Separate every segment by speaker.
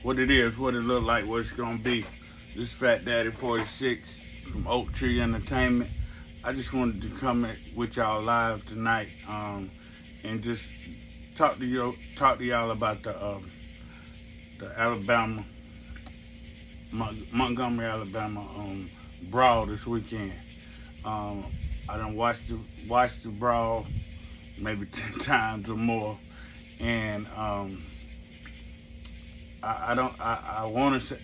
Speaker 1: what it is, what it look like, what it's gonna be. This Fat Daddy 46 from Oak Tree Entertainment. I just wanted to come with y'all live tonight, and just talk to y'all about the Alabama, Montgomery, Alabama Brawl this weekend. I done watched the Brawl maybe 10 times or more, and I want to say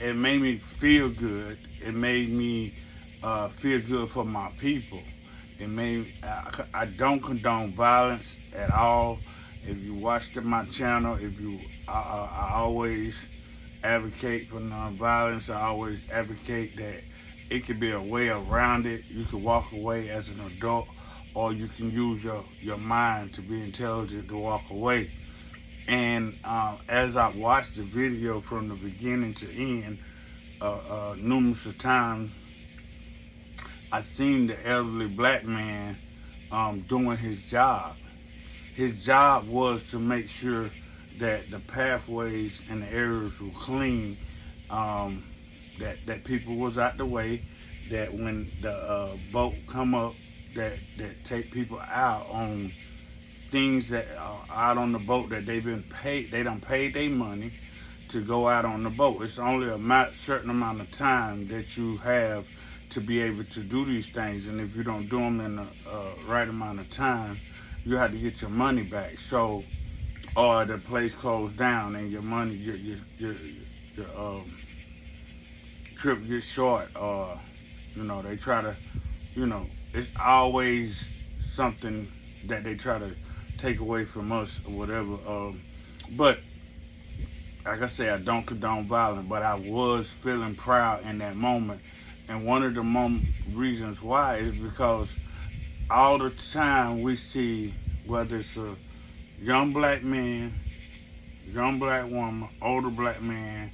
Speaker 1: it made me feel good. It made me feel good for my people. I don't condone violence at all. If you watch my channel, I always advocate for nonviolence. I always advocate that it could be a way around it. You can walk away as an adult, or you can use your mind to be intelligent to walk away. And as I watched the video from the beginning to end, numerous of times, I seen the elderly black man doing his job. His job was to make sure that the pathways and the areas were clean, that people was out the way, that when the boat come up, that take people out on things that are out on the boat that they done paid their money to go out on the boat. It's only a certain amount of time that you have to be able to do these things, and if you don't do them in the right amount of time, you have to get your money back. So, or the place closed down and your money, your trip gets short, or they try to, it's always something that they try to take away from us or whatever. But like I say, I don't condone violence, but I was feeling proud in that moment. And one of the reasons why is because all the time we see, whether it's a young black man, young black woman, older black man,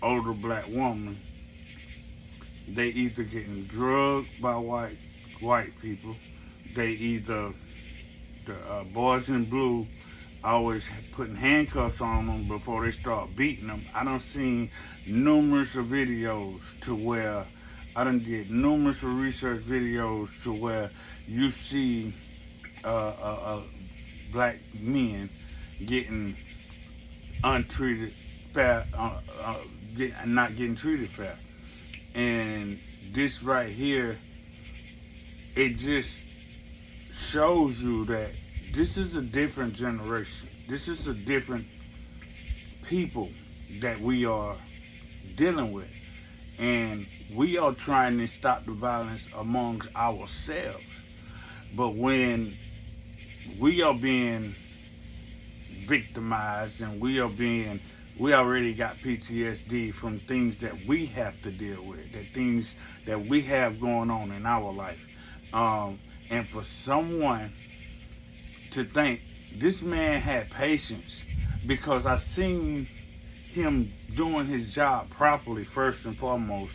Speaker 1: older black woman, they either getting drugged by white people, they either, the boys in blue always putting handcuffs on them before they start beating them. I done seen numerous of videos to where I done did numerous of research videos to where you see black men getting untreated fair, not getting treated fair. And this right here, it just shows you that this is a different generation. This is a different people that we are dealing with. And we are trying to stop the violence amongst ourselves. But when we are being victimized and we already got PTSD from things that we have to deal with, the things that we have going on in our life. And for someone to think this man had patience, because I seen him doing his job properly first and foremost,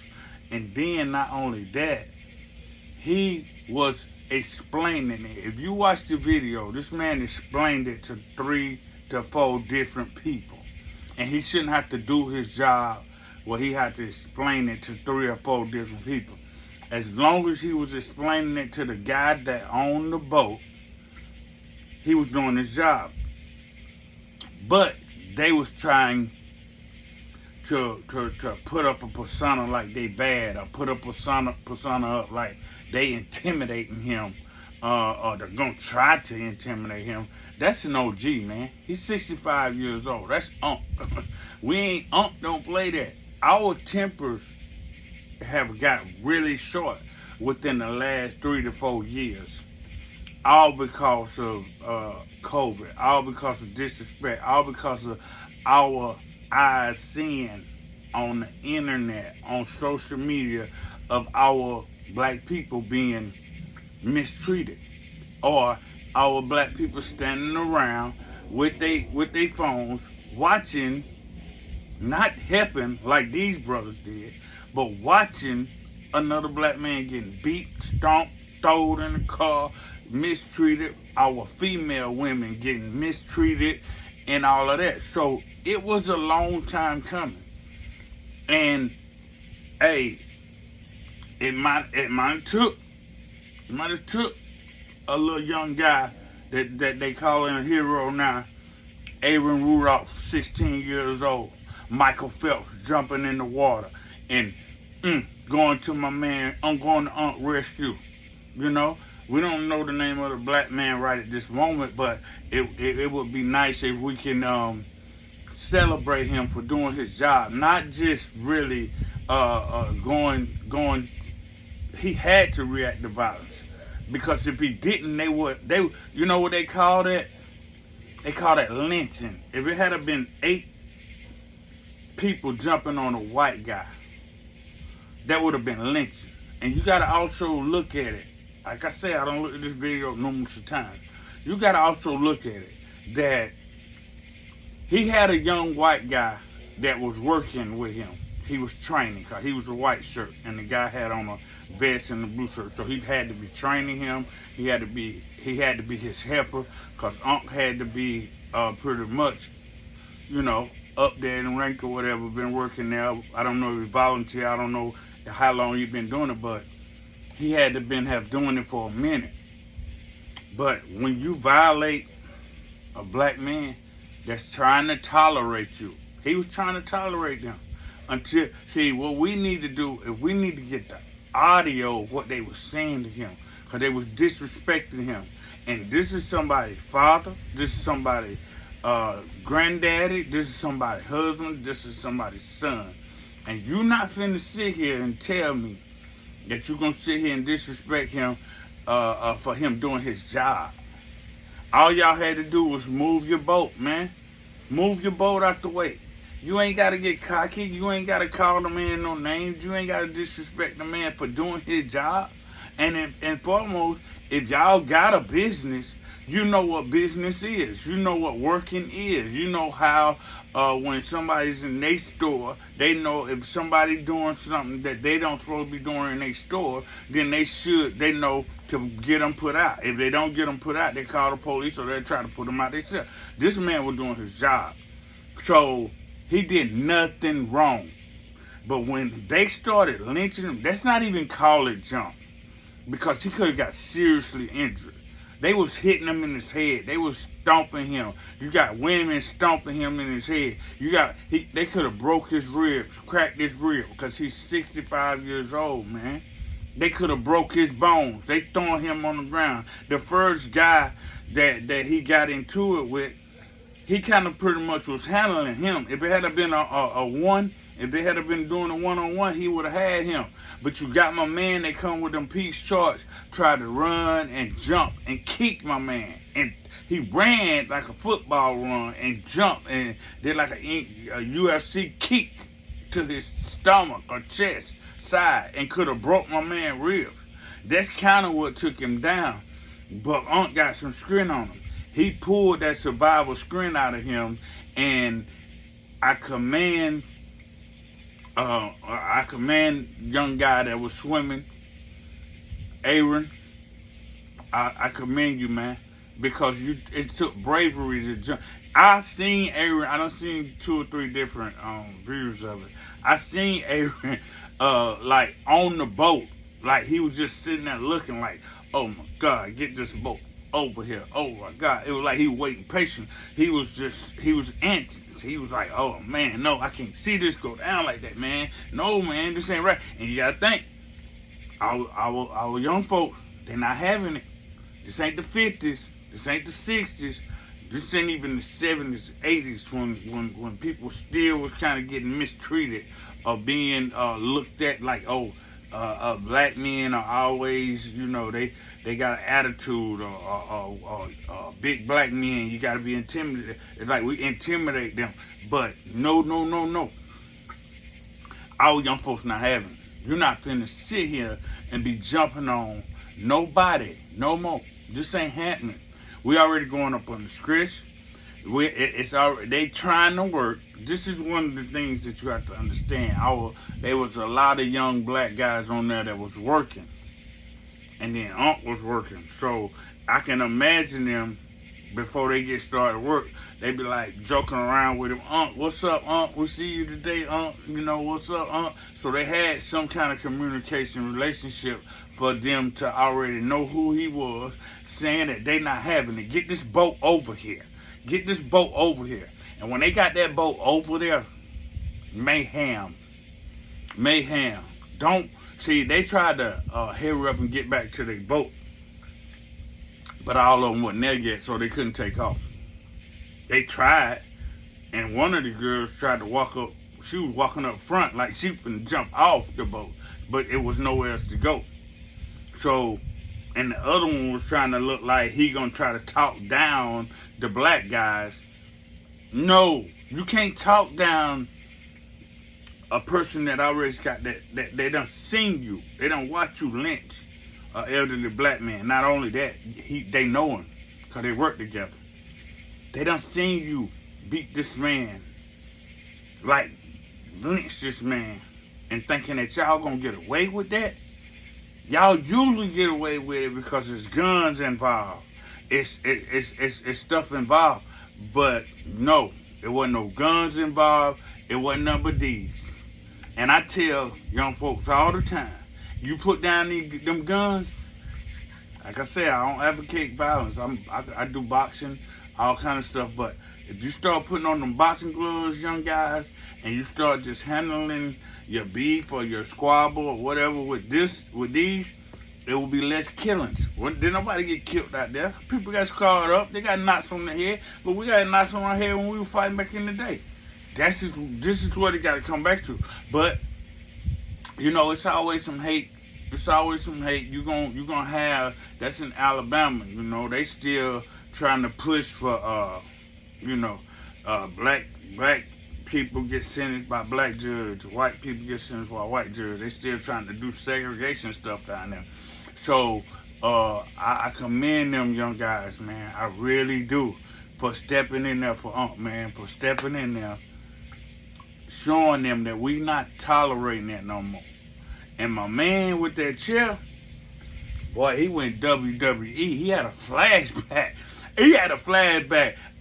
Speaker 1: and then not only that, he was explaining it. If you watch the video, this man explained it to 3 to 4 different people, and he shouldn't have to do his job where he had to explain it to 3 or 4 different people. As long as he was explaining it to the guy that owned the boat, he was doing his job. But they was trying to put up a persona like they bad, or put a persona up like they intimidating him, or they're gonna try to intimidate him. That's an OG, man. He's 65 years old. That's we ain't don't play that. Our tempers have got really short within the last 3 to 4 years. All because of COVID, all because of disrespect, all because of our eyes seeing on the internet, on social media, of our black people being mistreated, or our black people standing around with they phones watching, not helping like these brothers did, but watching another black man getting beat, stomped, thrown in the car, mistreated, our female women getting mistreated and all of that. So it was a long time coming. And hey, it might have took a little young guy that they call him a hero now, Aaron Rudolph, 16 years old, Michael Phelps jumping in the water and going to my man, I'm going to rescue. You know, we don't know the name of the black man right at this moment, but it would be nice if we can celebrate him for doing his job, not just really going. He had to react to violence, because if he didn't, they you know what they call that? They call that lynching. If it had been 8 people jumping on a white guy, that would have been lynching. And you got to also look at it. Like I said, I don't look at this video numerous of times. You got to also look at it that he had a young white guy that was working with him. He was training, because he was a white shirt, and the guy had on a vest and a blue shirt. So he had to be training him. He had to be his helper, because Unc had to be pretty much, you know, up there in rank or whatever, been working there. I don't know if he volunteered. I don't know how long he's been doing it, but he had to have doing it for a minute. But when you violate a black man that's trying to tolerate you, he was trying to tolerate them. Until, see, what we need to do is we need to get the audio of what they were saying to him, because they was disrespecting him. And this is somebody's father, this is somebody's granddaddy, this is somebody's husband, this is somebody's son. And you not finna sit here and tell me that you're gonna sit here and disrespect him for him doing his job. All y'all had to do was move your boat, man. Move your boat out the way. You ain't got to get cocky. You ain't got to call the man no names. You ain't got to disrespect the man for doing his job. And foremost, if y'all got a business, you know what business is. You know what working is. You know how when somebody's in their store, they know if somebody doing something that they don't supposed to be doing in their store, then they know to get them put out. If they don't get them put out, they call the police or they try to put them out themselves. This man was doing his job. So he did nothing wrong. But when they started lynching him, that's not even call it jump, because he could have got seriously injured. They was hitting him in his head. They was stomping him. You got women stomping him in his head. They could have broke his ribs, cracked his rib, because he's 65 years old, man. They could have broke his bones. They throwing him on the ground. The first guy that he got into it with, he kind of pretty much was handling him. If it had been if they had been doing a one-on-one, he would have had him. But you got my man that come with them peace charts, tried to run and jump and kick my man. And he ran like a football run and jumped and did like a UFC kick to his stomach or chest, side, and could have broke my man ribs. That's kind of what took him down. But Unc got some skin on him. He pulled that survival skin out of him, and I commend young guy that was swimming, Aaron. I commend you, man, because it took bravery to jump. I seen Aaron. I done seen 2 or 3 different views of it. I seen Aaron like on the boat, like he was just sitting there looking like, oh my God, get this boat over here. Oh my God. It was like he was waiting patient. He was anxious. He was like, oh man, no, I can't see this go down like that, man. No, man, this ain't right. And you gotta think, our young folks, they're not having it. This ain't the 50s. This ain't the 60s. This ain't even the 70s, 80s when people still was kind of getting mistreated or being looked at like, oh, black men are always, you know, they got an attitude, or big black men, you got to be intimidated. It's like we intimidate them. But no. Our young folks not having it. You're not finna sit here and be jumping on nobody no more. This ain't happening. We already going up on the scripts. They trying to work. This is one of the things that you have to understand. There was a lot of young black guys on there that was working, and then Unc was working. So I can imagine them before they get started work. they be like joking around with him. What's up, we'll see you today, what's up, So they had some kind of communication relationship for them to already know who he was, saying that they not having it. Get this boat over here. Get this boat over here. And when they got that boat over there, mayhem. Don't see, they tried to hurry up and get back to their boat, but all of them wasn't there yet, so they couldn't take off. They tried, and one of the girls tried to walk up. She was walking up front like she couldn't jump off the boat, but it was nowhere else to go. So, and the other one was trying to look like he gonna try to talk down the black guys. No, you can't talk down a person that already got that they done seen you. They done watch you lynch an elderly black man. Not only that, they know him because they work together. They done seen you beat this man, like lynch this man, and thinking that y'all gonna get away with that. Y'all usually get away with it because there's guns involved. It's stuff involved. But no, it wasn't no guns involved. It wasn't none but these. And I tell young folks all the time, you put down them guns. Like I said, I don't advocate violence. I do boxing, all kind of stuff. But if you start putting on them boxing gloves, young guys, and you start just handling your beef or your squabble or whatever with these, it will be less killings. Did nobody get killed out there? People got scarred up. They got knocks on the head. But we got knocks on our head when we were fighting back in the day. This is what it got to come back to. But, it's always some hate. It's always some hate. You're gonna have, that's in Alabama, they still trying to push for, black people get sentenced by black judge, white people get sentenced by white judge. They still trying to do segregation stuff down there. So I commend them young guys, man. I really do, for stepping in there for stepping in there, showing them that we not tolerating that no more. And my man with that chair, boy, he went WWE. He had a flashback.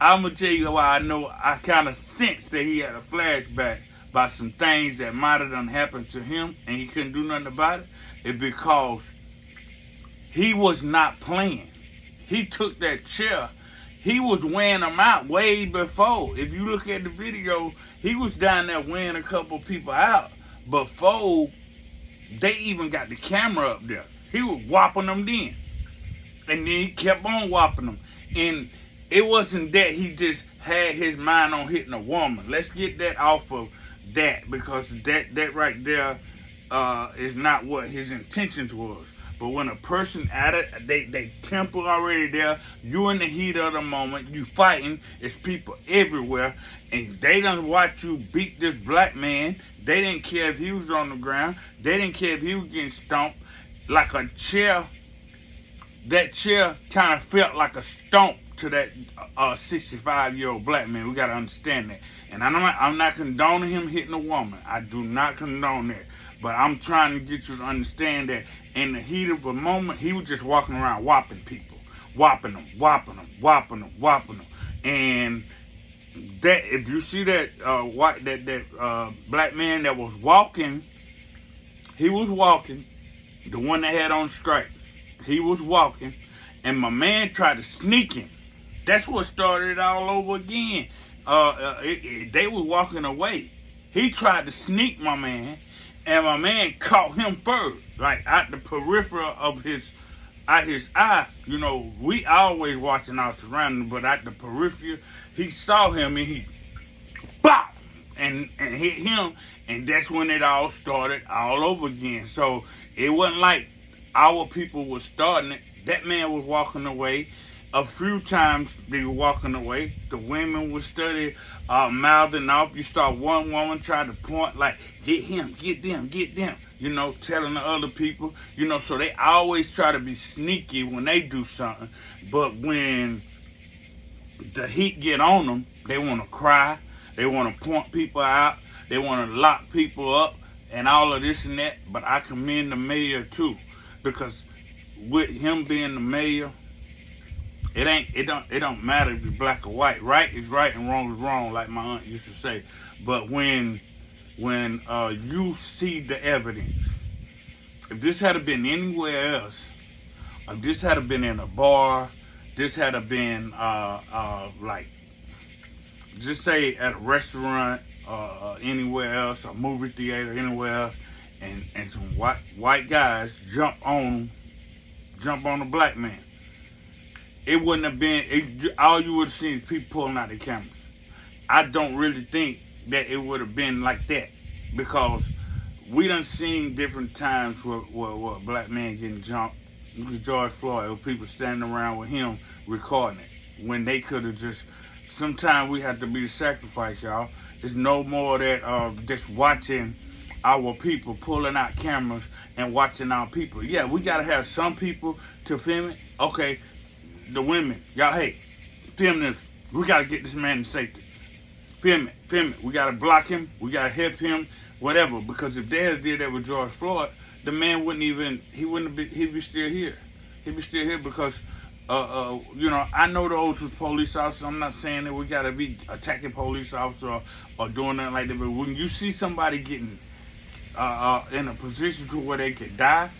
Speaker 1: I'm going to tell you why I know, I kind of sensed that he had a flashback by some things that might have done happened to him and he couldn't do nothing about it. It's because he was not playing. He took that chair. He was wearing them out way before. If you look at the video, he was down there wearing a couple people out before they even got the camera up there. He was whopping them then. And then he kept on whopping them. And it wasn't that he just had his mind on hitting a woman. Let's get that off of that, because that right there is not what his intentions was. But when a person at it, they temper already there, you in the heat of the moment, you fighting, it's people everywhere, and they done watch you beat this black man. They didn't care if he was on the ground. They didn't care if he was getting stomped. Like a chair, that chair kind of felt like a stomp to that 65-year-old black man. We got to understand that. And I'm not condoning him hitting a woman. I do not condone that. But I'm trying to get you to understand that in the heat of a moment, he was just walking around whopping people. Whopping them. And that, if you see that black man that was walking, he was walking, the one that had on stripes, he was walking, and my man tried to sneak him. That's what started it all over again. They were walking away. He tried to sneak my man, and my man caught him first, like at the periphery of his eye. We always watching our surroundings, but at the periphery, he saw him and he bop and hit him, and that's when it all started all over again. So it wasn't like our people were starting it. That man was walking away. A few times they were walking away. The women would study mouthing off. You saw one woman try to point like, get him, get them, telling the other people, so they always try to be sneaky when they do something. But when the heat get on them, they want to cry. They want to point people out. They want to lock people up and all of this and that. But I commend the mayor too, because with him being the mayor, It don't matter if it's black or white. Right is right and wrong is wrong, like my aunt used to say. But when you see the evidence, if this had been anywhere else, if this had been in a bar, this had been like, just say at a restaurant, anywhere else, a movie theater, anywhere else, and some white guys jump on a black man, it wouldn't have been. All you would have seen is people pulling out their cameras. I don't really think that it would have been like that, because we done seen different times where black men getting jumped. Look at George Floyd, with people standing around with him recording it, when they could have just. Sometimes we have to be the sacrifice, y'all. There's no more that just watching our people pulling out cameras and watching our people. Yeah, we gotta have some people to film it. Okay, the women, y'all, hey, film this. We gotta get this man to safety. Film it. We gotta block him. We gotta help him, whatever. Because if they had did that with George Floyd, the man he'd be still here. He'd be still here because, I know those who's police officers. I'm not saying that we gotta be attacking police officers or doing nothing like that. But when you see somebody getting in a position to where they could die,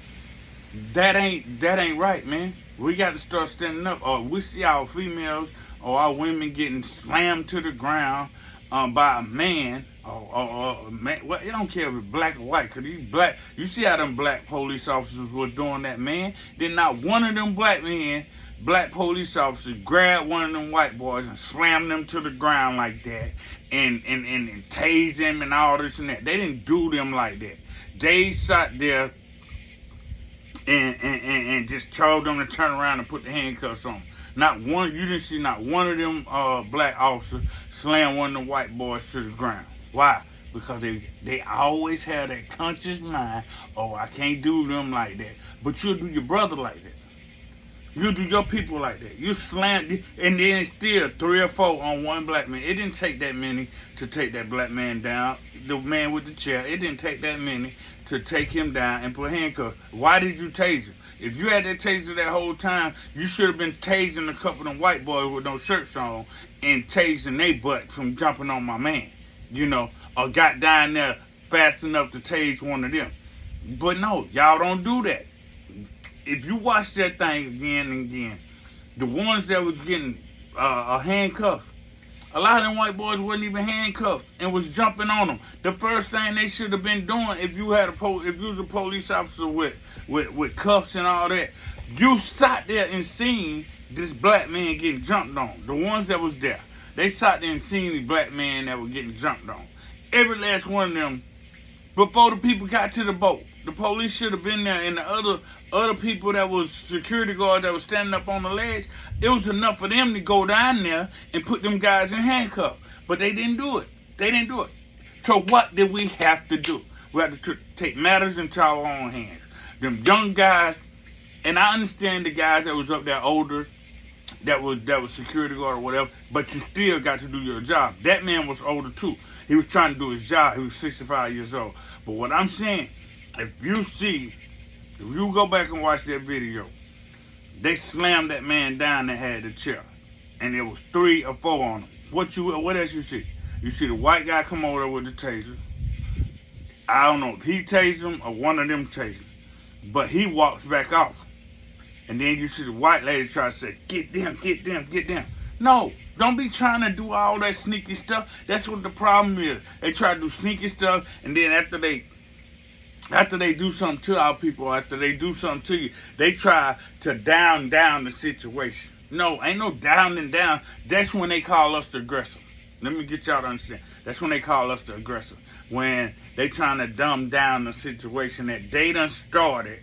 Speaker 1: that ain't right, man. We got to start standing up. Or we see our females or our women getting slammed to the ground by a man or man. Well, it don't care if it's black or white, because these black, you see how them black police officers were doing that, man. Then not one of them black police officers grabbed one of them white boys and slammed them to the ground like that and tased them and all this and that. They didn't do them like that. They sat there and just told them to turn around and put the handcuffs on. You didn't see not one of them black officers slam one of the white boys to the ground. Why? Because they always have that conscious mind, oh, I can't do them like that. But you'll do your brother like that. You'll do your people like that. You slam, and then still 3 or 4 on one black man. It didn't take that many to take that black man down. The man with the chair, it didn't take that many to take him down and put handcuffs. Why did you tase him? If you had that taser that whole time, you should have been tasing a couple of them white boys with no shirts on and tasing their butt from jumping on my man, or got down there fast enough to tase one of them. But no, y'all don't do that. If you watch that thing again and again, the ones that was getting handcuffed, a lot of them white boys wasn't even handcuffed and was jumping on them. The first thing they should have been doing, if you was a police officer with cuffs and all that, you sat there and seen this black man getting jumped on. The ones that was there, they sat there and seen the black man that was getting jumped on. Every last one of them, before the people got to the boat, the police should have been there, and the other people that was security guards that was standing up on the ledge, it was enough for them to go down there and put them guys in handcuffs. But they didn't do it. So what did we have to do? We had to take matters into our own hands. Them young guys, and I understand the guys that was up there older, that was security guard or whatever, but you still got to do your job. That man was older too. He was trying to do his job. He was 65 years old. But what I'm saying, if you go back and watch that video, they slammed that man down that had the chair. And there was 3 or 4 on him. What else you see? You see the white guy come over there with the taser. I don't know if he tased him or one of them tased him. But he walks back off. And then you see the white lady try to say, get them. No, don't be trying to do all that sneaky stuff. That's what the problem is. They try to do sneaky stuff, and then after they do something to our people, after they do something to you, they try to down the situation. No, ain't no downing down. That's when they call us the aggressor. Let me get y'all to understand. That's when they call us the aggressor. When they trying to dumb down the situation that they done started,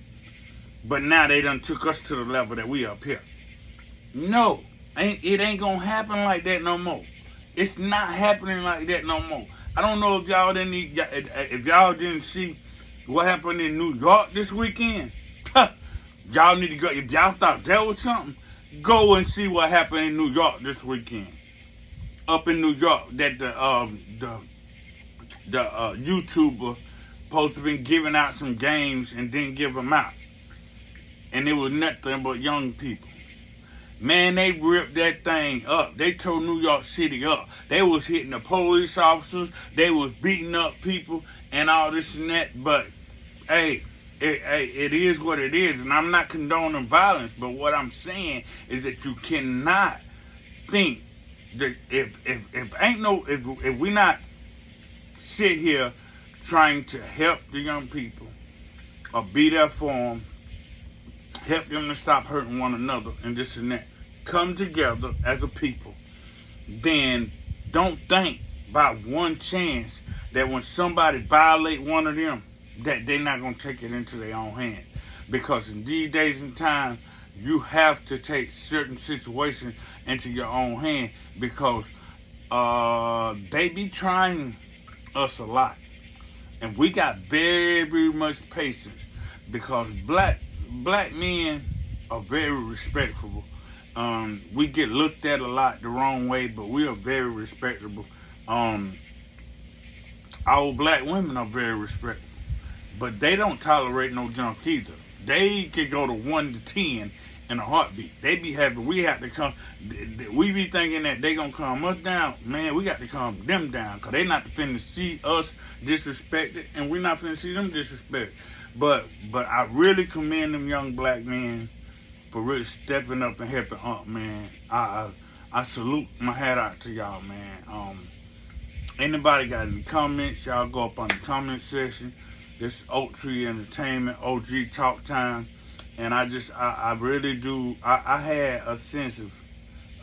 Speaker 1: but now they done took us to the level that we up here. No, it ain't gonna happen like that no more. It's not happening like that no more. I don't know if y'all didn't see what happened in New York this weekend. Y'all need to go. If y'all thought that was something, go and see what happened in New York this weekend. Up in New York, that the YouTuber supposed to been giving out some games and didn't give them out, and it was nothing but young people. Man, they ripped that thing up. They tore New York City up. They was hitting the police officers. They was beating up people and all this and that. But, hey, it is what it is. And I'm not condoning violence. But what I'm saying is that you cannot think that if we not sit here trying to help the young people or be there for them, help them to stop hurting one another and this and that, come together as a people, then don't think by one chance that when somebody violate one of them, that they're not going to take it into their own hand. Because in these days and times, you have to take certain situations into your own hand, because they be trying us a lot. And we got very, very much patience, because black men are very respectful. We get looked at a lot the wrong way, but we are very respectable. Our black women are very respectful, but they don't tolerate no junk either. They can go to 1 to 10 in a heartbeat. They be having, we have to come, we be thinking that they gonna calm us down. Man, we got to calm them down, because they not finna see us disrespected, and we not finna see them disrespected. But I really commend them young black men for really stepping up and helping up, man. I salute my hat out to y'all, man. Anybody got any comments, y'all go up on the comment section. This is Oak Tree Entertainment, OG Talk Time. And I really do, I had a sense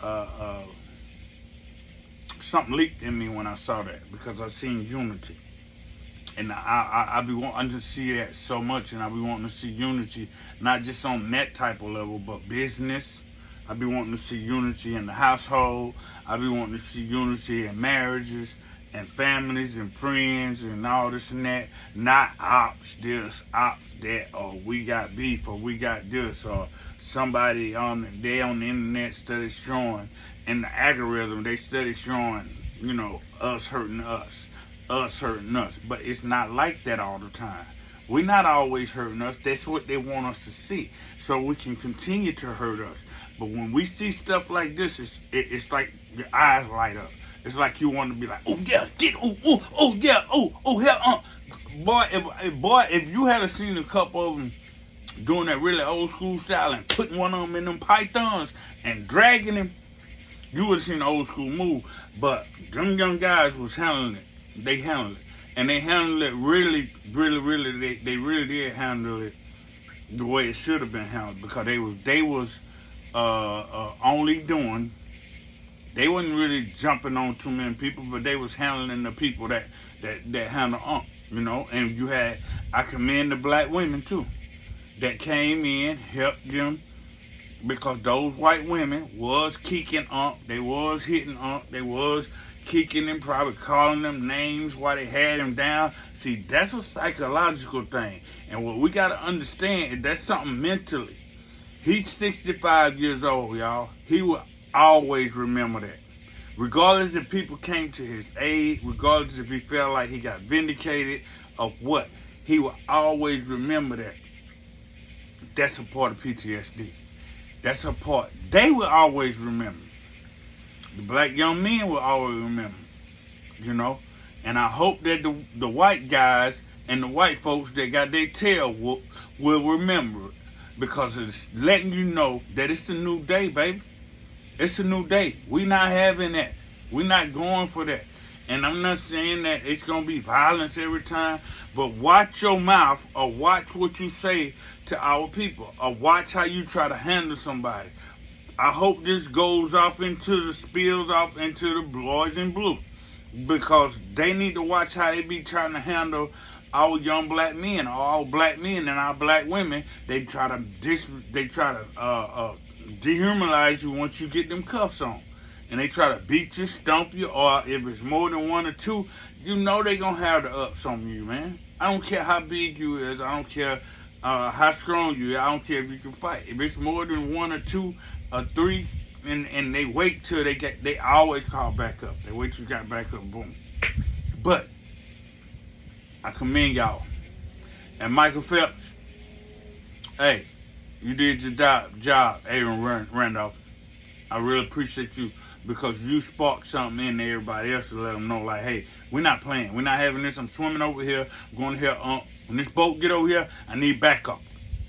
Speaker 1: of something leaked in me when I saw that, because I seen unity. And I be wanting to see that so much, and I be wanting to see unity, not just on that type of level, but business. I be wanting to see unity in the household. I be wanting to see unity in marriages and families and friends and all this and that. Not ops this, ops that, or we got beef, or we got this, or somebody on the internet study showing, in the algorithm they study showing, us hurting us. Us hurting us. But it's not like that all the time. We're not always hurting us. That's what they want us to see, so we can continue to hurt us. But when we see stuff like this, it's like your eyes light up. It's like you want to be like, oh yeah, oh yeah, oh hell, boy, if you had seen a couple of them doing that really old school style and putting one of them in them pythons and dragging him, you would have seen the old school move. But them young guys was handling it. They handled it. And they handled it really, they really did handle it the way it should have been handled, because they was only doing, they wasn't really jumping on too many people, but they was handling the people that handle and I commend the black women too, that came in, helped them, because those white women was kicking they was hitting they was kicking him, probably calling them names while they had him down. See, that's a psychological thing. And what we got to understand is that's something mentally. He's 65 years old, y'all. He will always remember that. Regardless if people came to his aid, regardless if he felt like he got vindicated of what, he will always remember that. That's a part of PTSD. That's a part. They will always remember. The black young men will always remember, And I hope that the white guys and the white folks that got their tail whooped will remember it, because it's letting you know that it's a new day, baby. It's a new day. We not having that. We not going for that. And I'm not saying that it's going to be violence every time, but watch your mouth, or watch what you say to our people, or watch how you try to handle somebody. I hope this goes off spills off into the boys in blue, because they need to watch how they be trying to handle our young black men, or our black men and our black women. They try to dehumanize you once you get them cuffs on, and they try to beat you, stomp you, or if it's more than one or two, they gonna have the ups on you, man. I don't care how big you is. I don't care how strong you is. I don't care if you can fight. If it's more than one or two or three, and they wait till they always call back up. They wait till you got back up, boom. But I commend y'all. And Michael Phelps, hey, you did your job, Aaron Randolph. I really appreciate you because you sparked something in everybody else to let them know, like, hey, we're not playing. We're not having this. I'm swimming over here, going here. When this boat get over here, I need backup.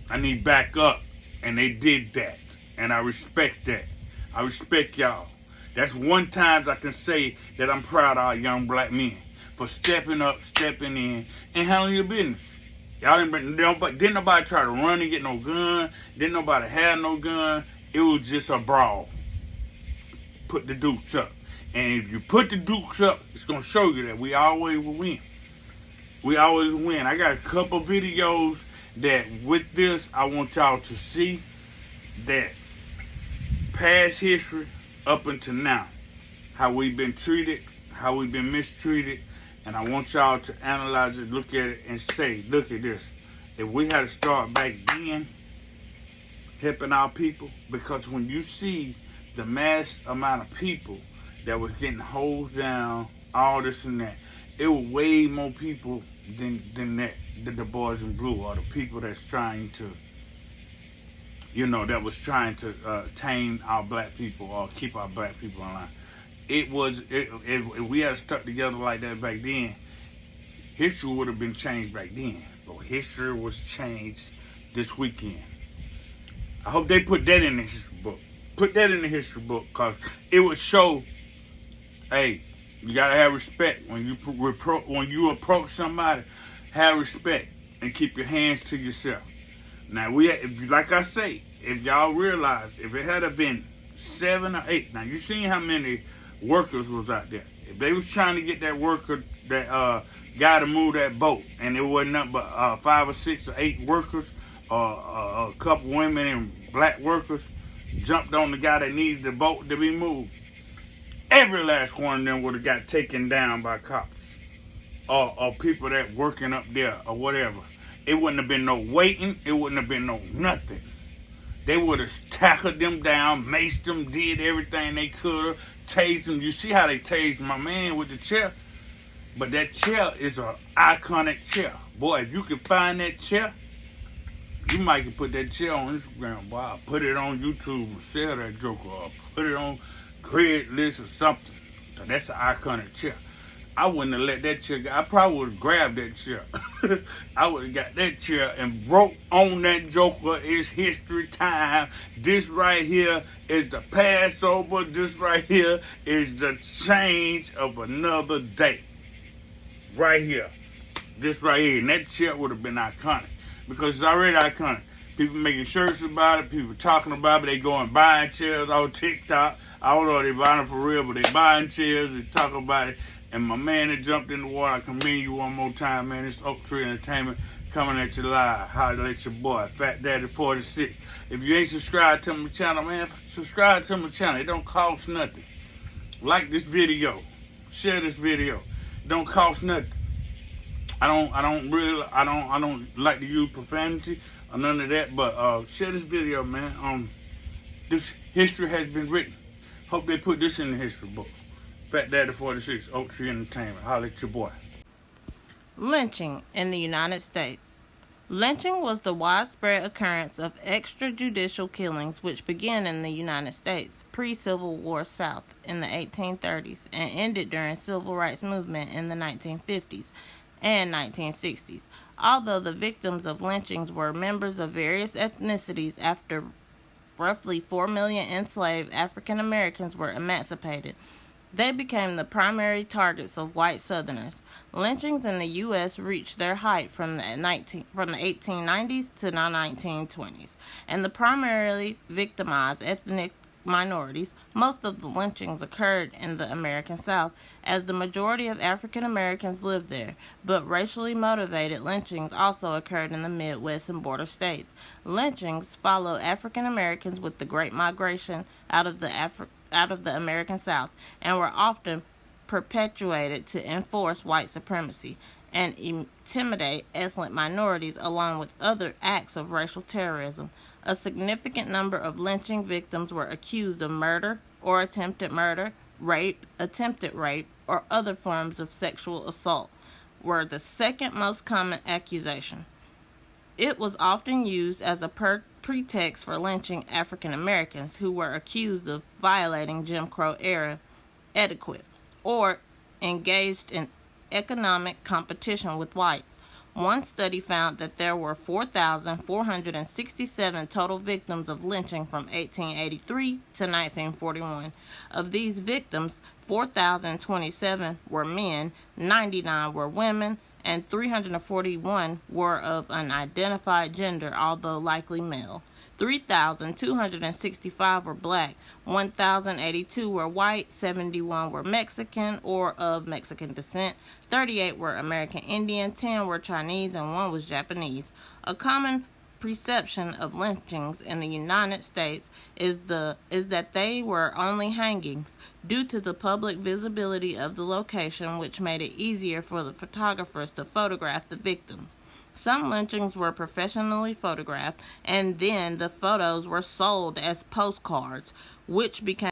Speaker 1: I need backup. And they did that. And I respect that. I respect y'all. That's one time I can say that I'm proud of our young black men for stepping up, stepping in, and handling your business. Y'all didn't nobody try to run and get no gun. Didn't nobody have no gun. It was just a brawl. Put the dukes up. And if you put the dukes up, it's going to show you that we always will win. We always win. I got a couple videos that with this, I want y'all to see that past history up until now, how we've been treated, how we've been mistreated, and I want y'all to analyze it, look at it, and say, look at this. If we had to start back then, helping our people, because when you see the mass amount of people that was getting hosed down, all this and that, it was way more people than that, than the boys in blue, or the people that's trying to, that was trying to tame our black people or keep our black people in line. If we had stuck together like that back then, history would have been changed back then. But history was changed this weekend. I hope they put that in the history book. Put that in the history book, because it would show, hey, you gotta have respect when you approach somebody. Have respect and keep your hands to yourself. Now like I say, if y'all realize, if it had been 7 or 8, now you seen how many workers was out there. If they was trying to get that worker, that guy to move that boat, and it wasn't nothing but 5 or 6 or 8 workers, a couple women and black workers jumped on the guy that needed the boat to be moved, every last one of them would have got taken down by cops or people that working up there or whatever. It wouldn't have been no waiting. It wouldn't have been no nothing. They would have tackled them down, maced them, did everything they could have, tased them. You see how they tased my man with the chair? But that chair is an iconic chair. Boy, if you can find that chair, you might can put that chair on Instagram, boy. I'll put it on YouTube and sell that joker, or put it on Craigslist or something. That's an iconic chair. I wouldn't have let that chair go. I probably would have grabbed that chair. I would have got that chair and broke on that joker. It's history time. This right here is the Passover. This right here is the change of another day. Right here. This right here. And that chair would have been iconic, because it's already iconic. People making shirts about it. People talking about it. They go and buying chairs on TikTok. I don't know if they buying it for real, but they buying chairs. They talk about it. And my man that jumped in the water, I commend you one more time, man. It's Oak Tree Entertainment coming at you live. Holla at your boy, Fat Daddy 46. If you ain't subscribed to my channel, man, subscribe to my channel. It don't cost nothing. Like this video. Share this video. It don't cost nothing. I don't like to use profanity or none of that, but share this video, man. This history has been written. Hope they put this in the history book. Fat Daddy 46, Oak Tree Entertainment. Holla at your boy.
Speaker 2: Lynching in the United States. Lynching was the widespread occurrence of extrajudicial killings which began in the United States, pre-Civil War South, in the 1830s and ended during Civil Rights Movement in the 1950s and 1960s. Although the victims of lynchings were members of various ethnicities, after roughly 4 million enslaved African Americans were emancipated, they became the primary targets of white Southerners. Lynchings in the U.S. reached their height from the 1890s to the 1920s, and the primarily victimized ethnic minorities. Most of the lynchings occurred in the American South, as the majority of African Americans lived there, but racially motivated lynchings also occurred in the Midwest and border states. Lynchings followed African Americans with the Great Migration out of the American South, and were often perpetuated to enforce white supremacy and intimidate ethnic minorities, along with other acts of racial terrorism. A significant number of lynching victims were accused of murder or attempted murder, rape, attempted rape, or other forms of sexual assault were the second most common accusation. It was often used as a pretext for lynching African Americans who were accused of violating Jim Crow era etiquette or engaged in economic competition with whites. One study found that there were 4,467 total victims of lynching from 1883 to 1941. Of these victims, 4,027 were men, 99 were women, and 341 were of unidentified gender, although likely male. 3,265 were black, 1,082 were white, 71 were Mexican or of Mexican descent, 38 were American Indian, 10 were Chinese, and 1 was Japanese. A common perception of lynchings in the United States is that they were only hangings due to the public visibility of the location, which made it easier for the photographers to photograph the victims. Some lynchings were professionally photographed, and then the photos were sold as postcards, which became